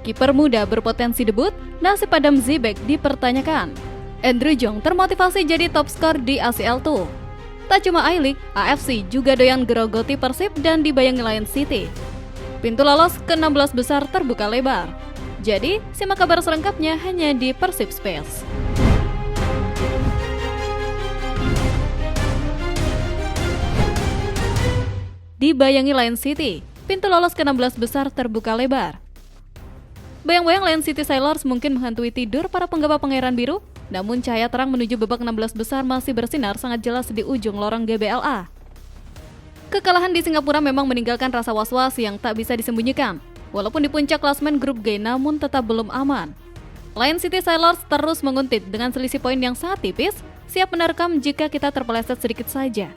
Kiper muda berpotensi debut, nasib Adam Ziyech dipertanyakan. Andrew Jong termotivasi jadi top skor di ACL tuh. Tak cuma I-League, AFC juga doyan gerogoti Persib dan dibayangi Lion City. Pintu lolos ke 16 besar terbuka lebar. Jadi, simak kabar selengkapnya hanya di Persib Space. Dibayangi Lion City, pintu lolos ke 16 besar terbuka lebar. Bayang-bayang Lion City Sailors mungkin menghantui tidur para penggawa Pangeran Biru, namun cahaya terang menuju babak 16 besar masih bersinar sangat jelas di ujung lorong GBLA. Kekalahan di Singapura memang meninggalkan rasa was-was yang tak bisa disembunyikan. Walaupun di puncak klasemen grup G namun tetap belum aman. Lion City Sailors terus menguntit dengan selisih poin yang sangat tipis, siap menerkam jika kita terpeleset sedikit saja.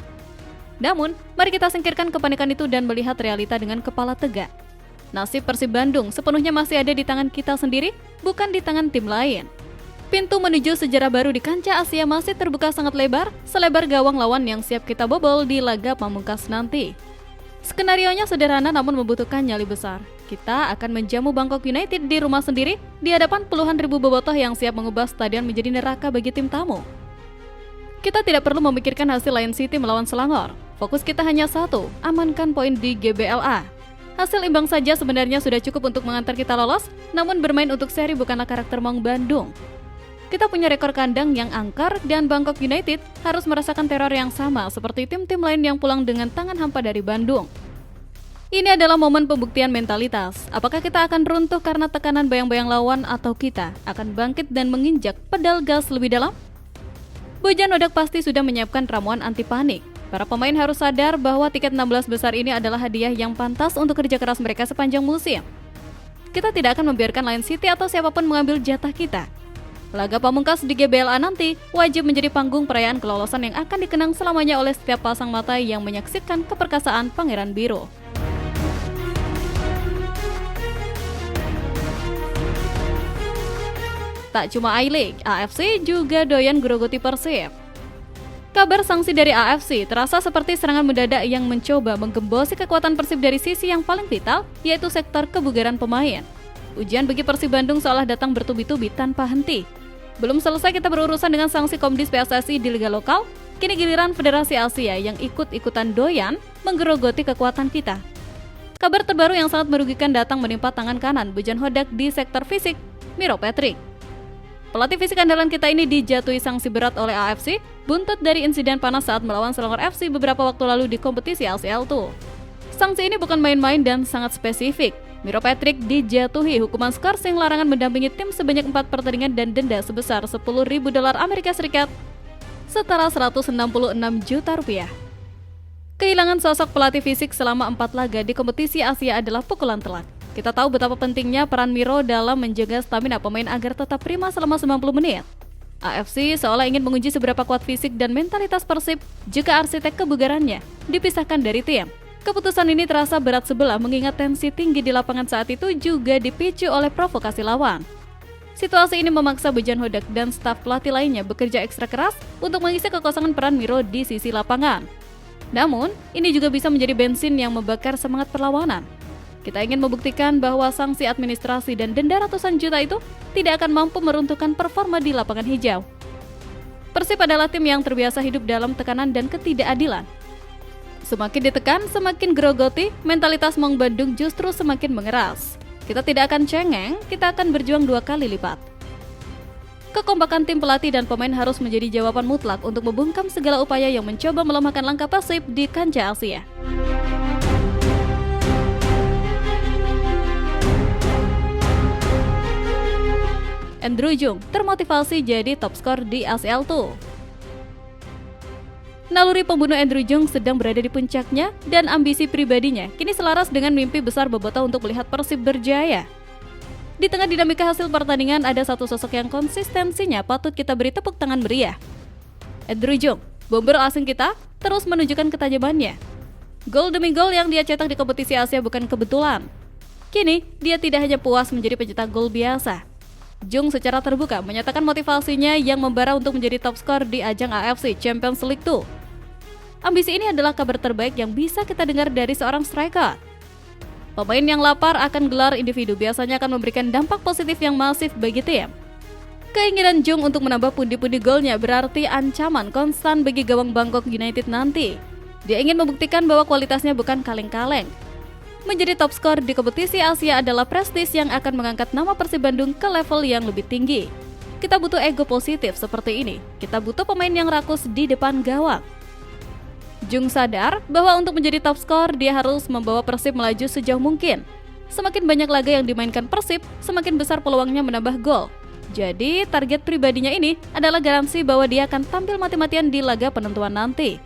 Namun, mari kita singkirkan kepanikan itu dan melihat realita dengan kepala tegak. Nasib Persib Bandung sepenuhnya masih ada di tangan kita sendiri, bukan di tangan tim lain. Pintu menuju sejarah baru di kancah Asia masih terbuka sangat lebar, selebar gawang lawan yang siap kita bobol di laga pamungkas nanti. Skenarionya sederhana namun membutuhkan nyali besar. Kita akan menjamu Bangkok United di rumah sendiri, di hadapan puluhan ribu bobotoh yang siap mengubah stadion menjadi neraka bagi tim tamu. Kita tidak perlu memikirkan hasil Lion City melawan Selangor. Fokus kita hanya satu, amankan poin di GBLA. Hasil imbang saja sebenarnya sudah cukup untuk mengantar kita lolos, namun bermain untuk seri bukanlah karakter Maung Bandung. Kita punya rekor kandang yang angker dan Bangkok United harus merasakan teror yang sama seperti tim-tim lain yang pulang dengan tangan hampa dari Bandung. Ini adalah momen pembuktian mentalitas. Apakah kita akan runtuh karena tekanan bayang-bayang lawan atau kita akan bangkit dan menginjak pedal gas lebih dalam? Bojan Hodak pasti sudah menyiapkan ramuan anti panik. Para pemain harus sadar bahwa tiket 16 besar ini adalah hadiah yang pantas untuk kerja keras mereka sepanjang musim. Kita tidak akan membiarkan Lion City atau siapapun mengambil jatah kita. Laga pamungkas di GBLA nanti wajib menjadi panggung perayaan kelolosan yang akan dikenang selamanya oleh setiap pasang mata yang menyaksikan keperkasaan Pangeran Biru. Tak cuma I-League, AFC juga doyan gerogoti Persib. Kabar sanksi dari AFC terasa seperti serangan mendadak yang mencoba menggembosi kekuatan Persib dari sisi yang paling vital, yaitu sektor kebugaran pemain. Ujian bagi Persib Bandung seolah datang bertubi-tubi tanpa henti. Belum selesai kita berurusan dengan sanksi Komdis PSSI di Liga Lokal, kini giliran Federasi Asia yang ikut-ikutan doyan menggerogoti kekuatan kita. Kabar terbaru yang sangat merugikan datang menimpa tangan kanan Bojan Hodak di sektor fisik, Miro Patrick. Pelatih fisik andalan kita ini dijatuhi sanksi berat oleh AFC, buntut dari insiden panas saat melawan Selangor FC beberapa waktu lalu di kompetisi ACL tuh. Sanksi ini bukan main-main dan sangat spesifik. Miro Patrick dijatuhi hukuman skorsing larangan mendampingi tim sebanyak 4 pertandingan dan denda sebesar $10.000 Amerika Serikat, setara 166 juta rupiah. Kehilangan sosok pelatih fisik selama 4 laga di kompetisi Asia adalah pukulan telak. Kita tahu betapa pentingnya peran Miro dalam menjaga stamina pemain agar tetap prima selama 90 menit. AFC seolah ingin menguji seberapa kuat fisik dan mentalitas Persib jika arsitek kebugarannya dipisahkan dari tim. Keputusan ini terasa berat sebelah mengingat tensi tinggi di lapangan saat itu juga dipicu oleh provokasi lawan. Situasi ini memaksa Bojan Hodak dan staf pelatih lainnya bekerja ekstra keras untuk mengisi kekosongan peran Miro di sisi lapangan. Namun, ini juga bisa menjadi bensin yang membakar semangat perlawanan. Kita ingin membuktikan bahwa sanksi administrasi dan denda ratusan juta itu tidak akan mampu meruntuhkan performa di lapangan hijau. Persib adalah tim yang terbiasa hidup dalam tekanan dan ketidakadilan. Semakin ditekan, semakin grogoti, mentalitas Maung Bandung justru semakin mengeras. Kita tidak akan cengeng, kita akan berjuang 2 kali lipat. Kekompakan tim pelatih dan pemain harus menjadi jawaban mutlak untuk membungkam segala upaya yang mencoba melemahkan langkah Persib di kancah Asia. Andrew Jong termotivasi jadi top skor di ACL tuh. Naluri pembunuh Andrew Jong sedang berada di puncaknya dan ambisi pribadinya kini selaras dengan mimpi besar bobotoh untuk melihat Persib berjaya. Di tengah dinamika hasil pertandingan ada satu sosok yang konsistensinya patut kita beri tepuk tangan meriah. Andrew Jong, bomber asing kita, terus menunjukkan ketajamannya. Gol demi gol yang dia cetak di kompetisi Asia bukan kebetulan. Kini, dia tidak hanya puas menjadi pencetak gol biasa. Jong secara terbuka menyatakan motivasinya yang membara untuk menjadi top skor di ajang AFC Champions League 2. Ambisi ini adalah kabar terbaik yang bisa kita dengar dari seorang striker. Pemain yang lapar akan gelar individu biasanya akan memberikan dampak positif yang masif bagi tim. Keinginan Jung untuk menambah pundi-pundi golnya berarti ancaman konstan bagi gawang Bangkok United nanti. Dia ingin membuktikan bahwa kualitasnya bukan kaleng-kaleng. Menjadi top skor di kompetisi Asia adalah prestis yang akan mengangkat nama Persib Bandung ke level yang lebih tinggi. Kita butuh ego positif seperti ini. Kita butuh pemain yang rakus di depan gawang. Jung sadar bahwa untuk menjadi top skor, dia harus membawa Persib melaju sejauh mungkin. Semakin banyak laga yang dimainkan Persib, semakin besar peluangnya menambah gol. Jadi, target pribadinya ini adalah garansi bahwa dia akan tampil mati-matian di laga penentuan nanti.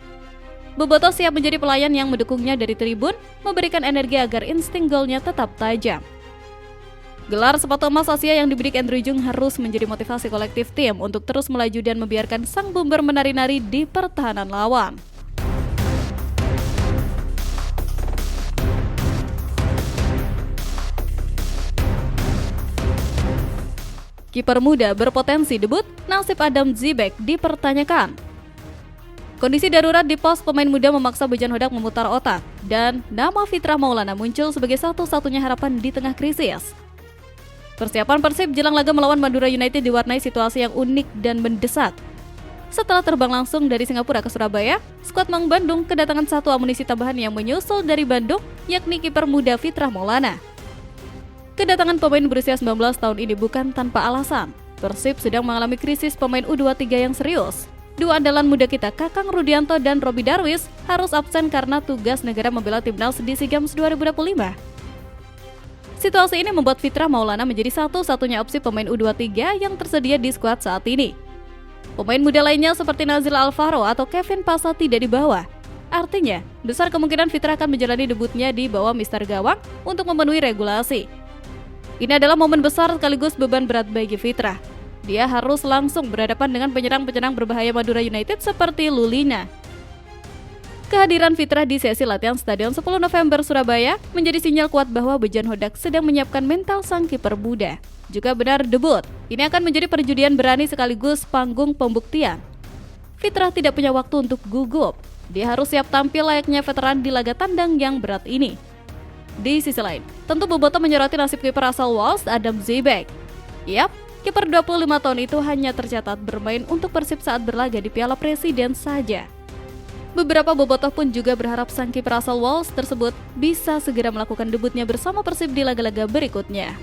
Bobotoh siap menjadi pelayan yang mendukungnya dari tribun, memberikan energi agar insting golnya tetap tajam. Gelar sepatu emas Asia yang diberi Andrew Jung harus menjadi motivasi kolektif tim untuk terus melaju dan membiarkan sang bomber menari-nari di pertahanan lawan. Kiper muda berpotensi debut, nasib Adam Zibek dipertanyakan. Kondisi darurat di pos pemain muda memaksa Bojan Hodak memutar otak, dan nama Fitrah Maulana muncul sebagai satu-satunya harapan di tengah krisis. Persiapan Persib jelang laga melawan Madura United diwarnai situasi yang unik dan mendesak. Setelah terbang langsung dari Singapura ke Surabaya, skuad Maung Bandung kedatangan satu amunisi tambahan yang menyusul dari Bandung, yakni kiper muda Fitrah Maulana. Kedatangan pemain berusia 19 tahun ini bukan tanpa alasan. Persib sedang mengalami krisis pemain U23 yang serius. Dua andalan muda kita, Kakang Rudianto dan Robi Darwis, harus absen karena tugas negara membela timnas di SEA Games 2025. Situasi ini membuat Fitrah Maulana menjadi satu-satunya opsi pemain U23 yang tersedia di skuad saat ini. Pemain muda lainnya seperti Nazil Alvaro atau Kevin Pasha tidak dibawa. Artinya, besar kemungkinan Fitrah akan menjalani debutnya di bawah Mister Gawang untuk memenuhi regulasi. Ini adalah momen besar sekaligus beban berat bagi Fitrah. Dia harus langsung berhadapan dengan penyerang-penyerang berbahaya Madura United seperti Lulina. Kehadiran Fitrah di sesi latihan Stadion 10 November Surabaya menjadi sinyal kuat bahwa Bojan Hodak sedang menyiapkan mental sang kiper muda. Juga benar debut, ini akan menjadi perjudian berani sekaligus panggung pembuktian. Fitrah tidak punya waktu untuk gugup. Dia harus siap tampil layaknya veteran di laga tandang yang berat ini. Di sisi lain, tentu Bobotoh menyoroti nasib kiper asal Wales, Adam Zibek. Yap, kiper 25 tahun itu hanya tercatat bermain untuk Persib saat berlaga di Piala Presiden saja. Beberapa bobotoh pun juga berharap sang kiper asal Wales tersebut bisa segera melakukan debutnya bersama Persib di laga-laga berikutnya.